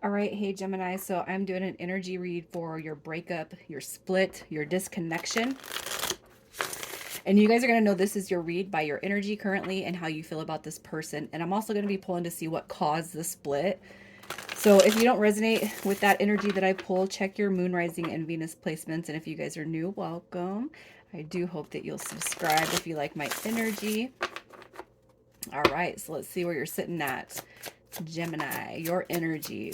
All right, hey Gemini, so I'm doing an energy read for your breakup, your split, your disconnection. And you guys are going to know this is your read by your energy currently and how you feel about this person. And I'm also going to be pulling to see what caused the split. So if you don't resonate with that energy that I pull, check your moon, rising, and Venus placements. And if you guys are new, welcome. I do hope that you'll subscribe if you like my energy. All right, so let's see where you're sitting at. Gemini, your energy.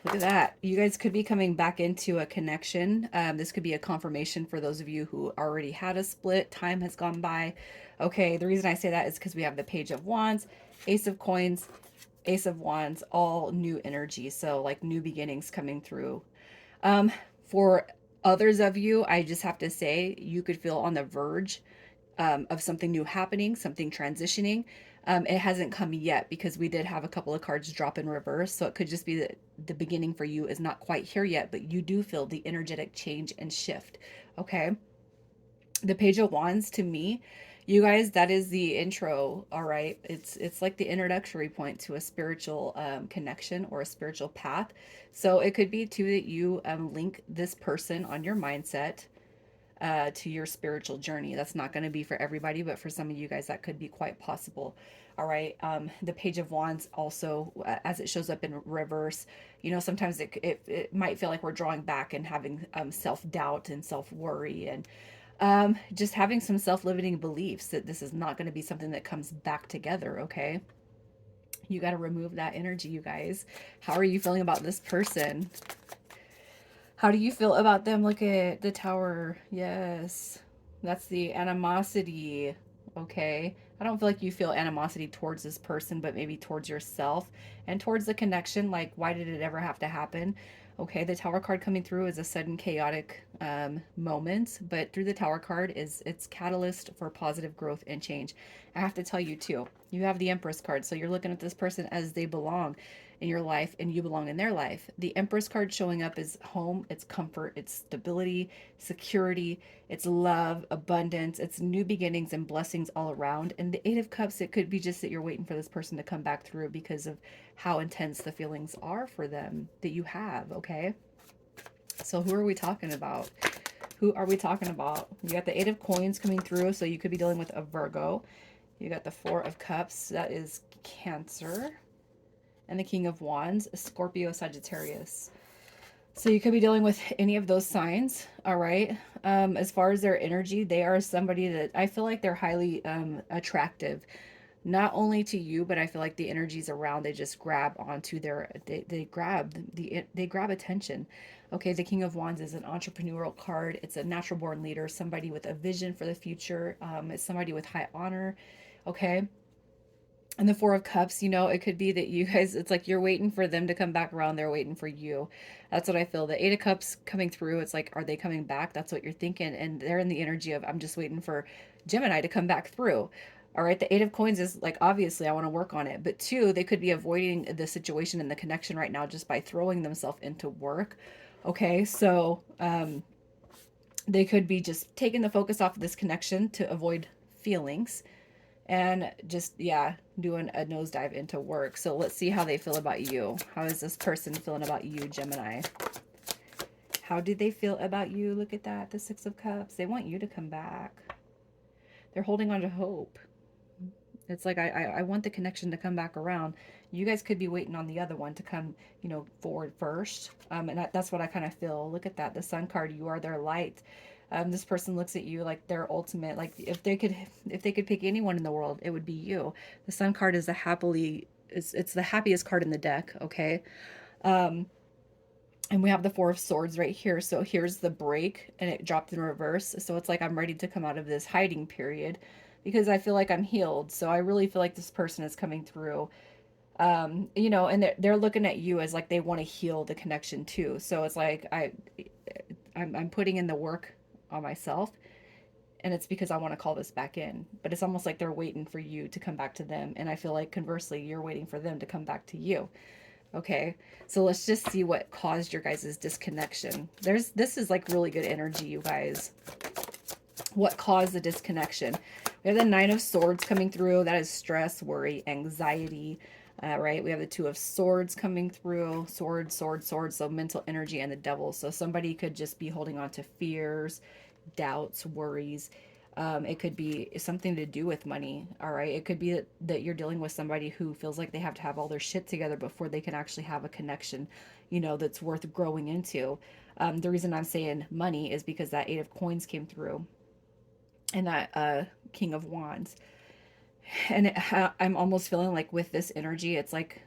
Look at that. You guys could be coming back into a connection. This could be a confirmation for those of you who already had a split. Time has gone by. Okay, the reason I say that is because we have the Page of Wands, Ace of Coins, Ace of Wands, all new energy. So like new beginnings coming through. For others of you, I just have to say you could feel on the verge of something new happening, something transitioning. It hasn't come yet because we did have a couple of cards drop in reverse. So it could just be that the beginning for you is not quite here yet, but you do feel the energetic change and shift. Okay. The Page of Wands to me, you guys, that is the intro. All right. It's like the introductory point to a spiritual connection or a spiritual path. So it could be too that you link this person on your mindset to your spiritual journey. That's not going to be for everybody, but for some of you guys, that could be quite possible. All right. The Page of Wands also, as it shows up in reverse, you know, sometimes it might feel like we're drawing back and having self doubt and self worry and just having some self limiting beliefs that this is not going to be something that comes back together. Okay. You got to remove that energy, you guys. How are you feeling about this person? How do you feel about them? Look at the tower. Yes. That's the animosity. Okay. I don't feel like you feel animosity towards this person, but maybe towards yourself and towards the connection. Like, why did it ever have to happen? Okay. The tower card coming through is a sudden chaotic moment, but through the tower card is its catalyst for positive growth and change. I have to tell you too, you have the Empress card. So you're looking at this person as they belong in your life and you belong in their life. The Empress card showing up is home, it's comfort, it's stability, security, it's love, abundance, it's new beginnings and blessings all around. And the Eight of Cups, it could be just that you're waiting for this person to come back through because of how intense the feelings are for them that you have, okay? So who are we talking about? Who are we talking about? You got the Eight of Coins coming through, so you could be dealing with a Virgo. You got the Four of Cups, that is Cancer, and the King of Wands, Scorpio, Sagittarius. So you could be dealing with any of those signs, all right? As far as their energy, they are somebody that I feel like they're highly attractive, not only to you, but I feel like the energies around, they just grab onto their, they grab attention. Okay, the King of Wands is an entrepreneurial card. It's a natural born leader, somebody with a vision for the future. It's somebody with high honor. Okay, and the Four of Cups, you know, it could be that you guys, it's like you're waiting for them to come back around. They're waiting for you. That's what I feel. The Eight of Cups coming through, it's like, are they coming back? That's what you're thinking. And they're in the energy of, I'm just waiting for Gemini to come back through. All right. The Eight of Coins is like, obviously, I want to work on it. But two, they could be avoiding the situation and the connection right now just by throwing themselves into work. Okay. So they could be just taking the focus off of this connection to avoid feelings and just, yeah, doing a nosedive into work. So let's see how they feel about you. How is this person feeling about you, Gemini? How do they feel about you? Look at that, the Six of Cups. They want you to come back. They're holding on to hope. It's like, I want the connection to come back around. You guys could be waiting on the other one to come, you know, forward first. And that's what I kind of feel. Look at that, the Sun card. You are their light. This person looks at you like their ultimate. Like if they could pick anyone in the world, it would be you. The Sun card is it's the happiest card in the deck. Okay. And we have the Four of Swords right here. So here's the break and it dropped in reverse. So it's like I'm ready to come out of this hiding period because I feel like I'm healed. So I really feel like this person is coming through. You know, and they're looking at you as like they want to heal the connection too. So it's like I'm putting in the work on myself and it's because I want to call this back in. But it's almost like they're waiting for you to come back to them. And I feel like conversely, you're waiting for them to come back to you. Okay, so let's just see what caused your guys' disconnection. This is like really good energy, you guys. What caused the disconnection? We have the Nine of Swords coming through. That is stress, worry, anxiety. Right? We have the Two of Swords coming through. Sword, sword, sword. So mental energy and the devil. So somebody could just be holding on to fears, doubts, worries. It could be something to do with money. All right. It could be that you're dealing with somebody who feels like they have to have all their shit together before they can actually have a connection, that's worth growing into. The reason I'm saying money is because that Eight of Coins came through and that King of Wands. And I'm almost feeling like with this energy, it's like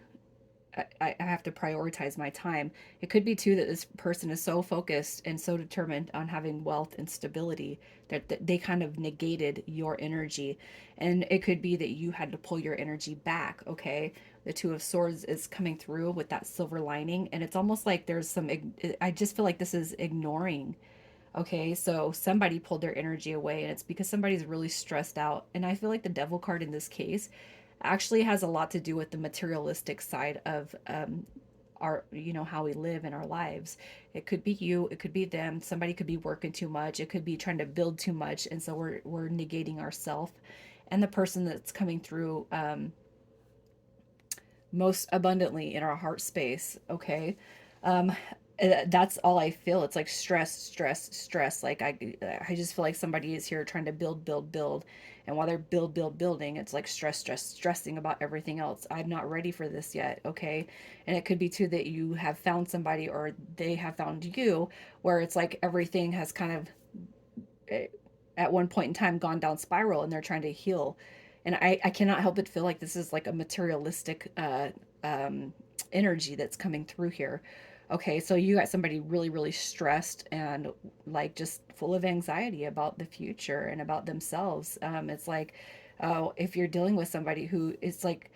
I have to prioritize my time. It could be too that this person is so focused and so determined on having wealth and stability that they kind of negated your energy. And it could be that you had to pull your energy back, okay? The Two of Swords is coming through with that silver lining. And it's almost like there's some, I just feel like this is ignoring. Okay, so somebody pulled their energy away, and it's because somebody's really stressed out. And I feel like the devil card in this case actually has a lot to do with the materialistic side of our, how we live in our lives. It could be you, it could be them. Somebody could be working too much. It could be trying to build too much, and so we're negating ourselves. And the person that's coming through most abundantly in our heart space. Okay. Um, that's all I feel. It's like stress, stress, stress. Like I just feel like somebody is here trying to build, build, build. And while they're building, it's like stress, stress, stressing about everything else. I'm not ready for this yet. Okay. And it could be too that you have found somebody or they have found you where it's like everything has kind of eh, at one point in time gone down spiral and they're trying to heal. And I cannot help but feel like this is like a materialistic energy that's coming through here. Okay, so you got somebody really, really stressed and like just full of anxiety about the future and about themselves. It's like, if you're dealing with somebody who is like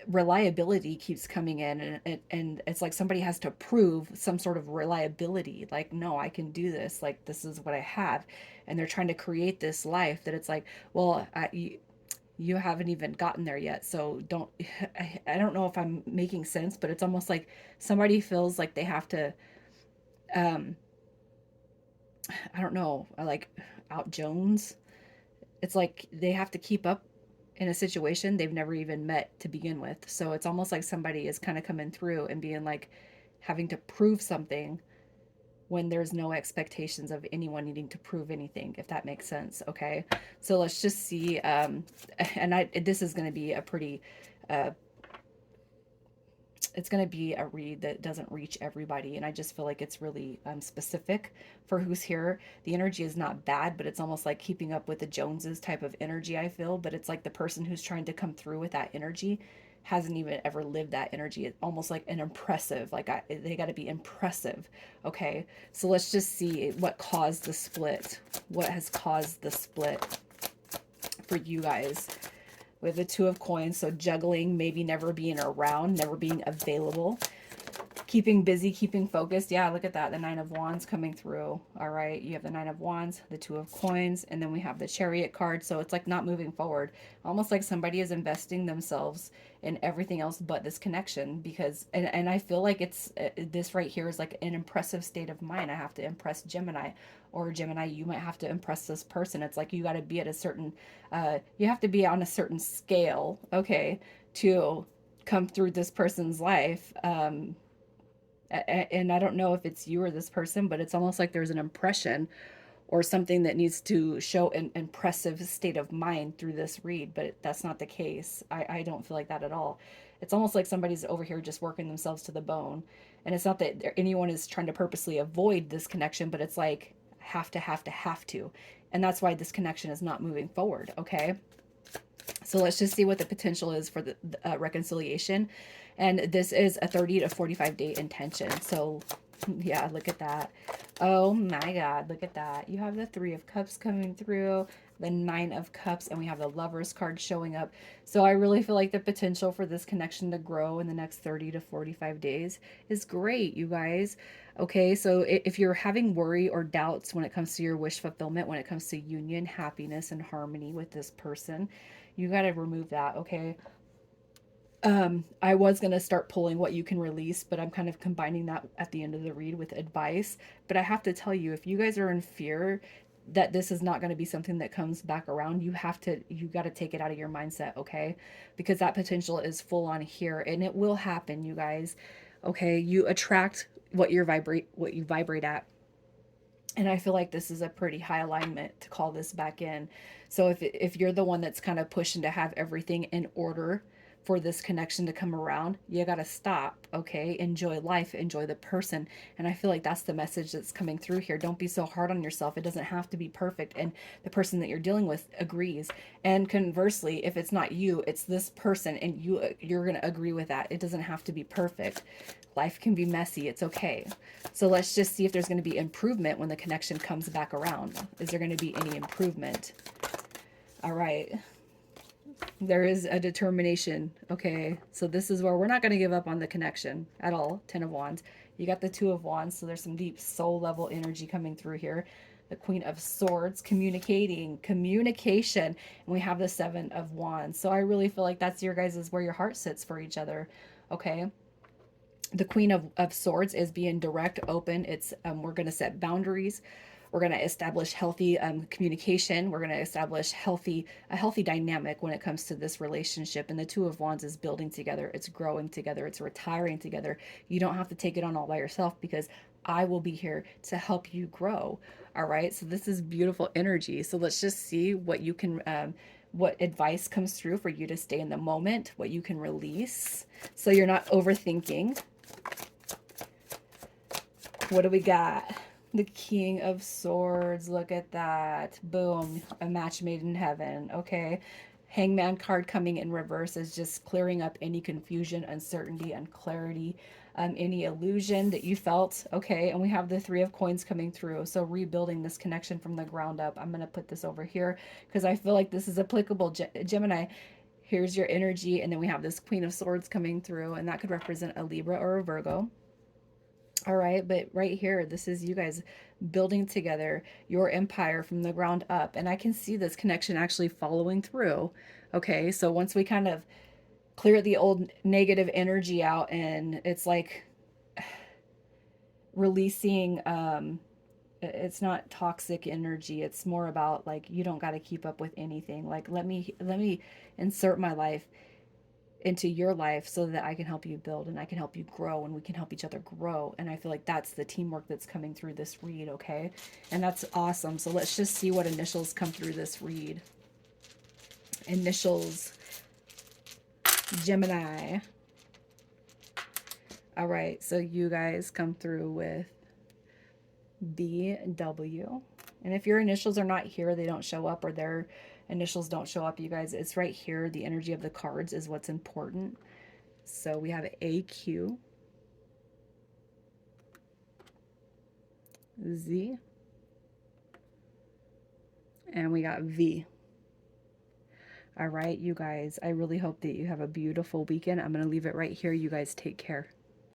reliability keeps coming in, and it's like somebody has to prove some sort of reliability, like, no, I can do this, like this is what I have. And they're trying to create this life that it's like, well, you haven't even gotten there yet, so don't I don't know if I'm making sense, but it's almost like somebody feels like they have to um I don't know, like out Jones. It's like they have to keep up in a situation they've never even met to begin with. So it's almost like somebody is kind of coming through and being like having to prove something when there's no expectations of anyone needing to prove anything, if that makes sense. Okay. So let's just see. And this is going to be a pretty, uh, it's going to be a read that doesn't reach everybody. And I just feel like it's really specific for who's here. The energy is not bad, but it's almost like keeping up with the Joneses type of energy, I feel. But it's like the person who's trying to come through with that energy hasn't even ever lived that energy. It's almost like an impressive, like they got to be impressive. Okay. So let's just see what caused the split. What has caused the split for you guys? With the Two of Coins, so juggling, maybe never being around, never being available, keeping busy, keeping focused. Yeah, look at that. The Nine of Wands coming through. All right. You have the Nine of Wands, the Two of Coins, and then we have the Chariot card. So it's like not moving forward. Almost like somebody is investing themselves in everything else but this connection because, and I feel like it's, this right here is like an impressive state of mind. I have to impress Gemini, or Gemini, you might have to impress this person. It's like you got to be at a certain, you have to be on a certain scale, okay, to come through this person's life. And I don't know if it's you or this person, but it's almost like there's an impression or something that needs to show an impressive state of mind through this read, but that's not the case. I don't feel like that at all. It's almost like somebody's over here just working themselves to the bone. And it's not that anyone is trying to purposely avoid this connection, but it's like have to. And that's why this connection is not moving forward, okay? So let's just see what the potential is for the reconciliation. And this is a 30 to 45 day intention. So yeah, look at that. Oh my God, look at that. You have the Three of Cups coming through, the Nine of Cups, and we have the Lovers card showing up. So I really feel like the potential for this connection to grow in the next 30 to 45 days is great, you guys. Okay, so if you're having worry or doubts when it comes to your wish fulfillment, when it comes to union, happiness, and harmony with this person, you got to remove that, okay? I was going to start pulling what you can release, but I'm kind of combining that at the end of the read with advice. But I have to tell you, if you guys are in fear, that this is not going to be something that comes back around. You got to take it out of your mindset, okay? Because that potential is full on here and it will happen, you guys. Okay? You attract what you vibrate at. And I feel like this is a pretty high alignment to call this back in. So if you're the one that's kind of pushing to have everything in order for this connection to come around, you got to stop, okay? Enjoy life, enjoy the person. And I feel like that's the message that's coming through here. Don't be so hard on yourself. It doesn't have to be perfect, and the person that you're dealing with agrees. And conversely, if it's not you, it's this person, and you're going to agree with that. It doesn't have to be perfect. Life can be messy. It's okay. So let's just see if there's going to be improvement when the connection comes back around. Is there going to be any improvement? All right. There is a determination. Okay. So this is where we're not going to give up on the connection at all. 10 of Wands. You got the 2 of Wands. So there's some deep soul level energy coming through here. The Queen of Swords, communication. And we have the 7 of Wands. So I really feel like that's your guys' is where your heart sits for each other. Okay. The Queen of Swords is being direct, open. It's we're going to set boundaries. We're going to establish healthy communication. We're going to establish a healthy dynamic when it comes to this relationship. And the 2 of Wands is building together. It's growing together. It's retiring together. You don't have to take it on all by yourself, because I will be here to help you grow. All right. So this is beautiful energy. So let's just see what you can what advice comes through for you to stay in the moment, what you can release so you're not overthinking. What do we got? The King of Swords. Look at that. Boom. A match made in heaven. Okay. Hangman card coming in reverse is just clearing up any confusion, uncertainty, and clarity. Any illusion that you felt. Okay. And we have the 3 of Coins coming through. So rebuilding this connection from the ground up. I'm going to put this over here because I feel like this is applicable. Gemini, here's your energy. And then we have this Queen of Swords coming through. And that could represent a Libra or a Virgo. All right, but right here, this is you guys building together your empire from the ground up. And I can see this connection actually following through. Okay, so once we kind of clear the old negative energy out, and it's like releasing, it's not toxic energy. It's more about like, you don't got to keep up with anything. Like, let me insert my life into your life so that I can help you build and I can help you grow and we can help each other grow. And I feel like that's the teamwork that's coming through this read, okay? And that's awesome. So let's just see what initials come through this read. Initials, Gemini. All right, so you guys come through with BW. And if your initials are not here, they don't show up, or their initials don't show up, you guys, it's right here. The energy of the cards is what's important. So we have AQ, Z, and we got V. All right, you guys, I really hope that you have a beautiful weekend. I'm going to leave it right here. You guys take care.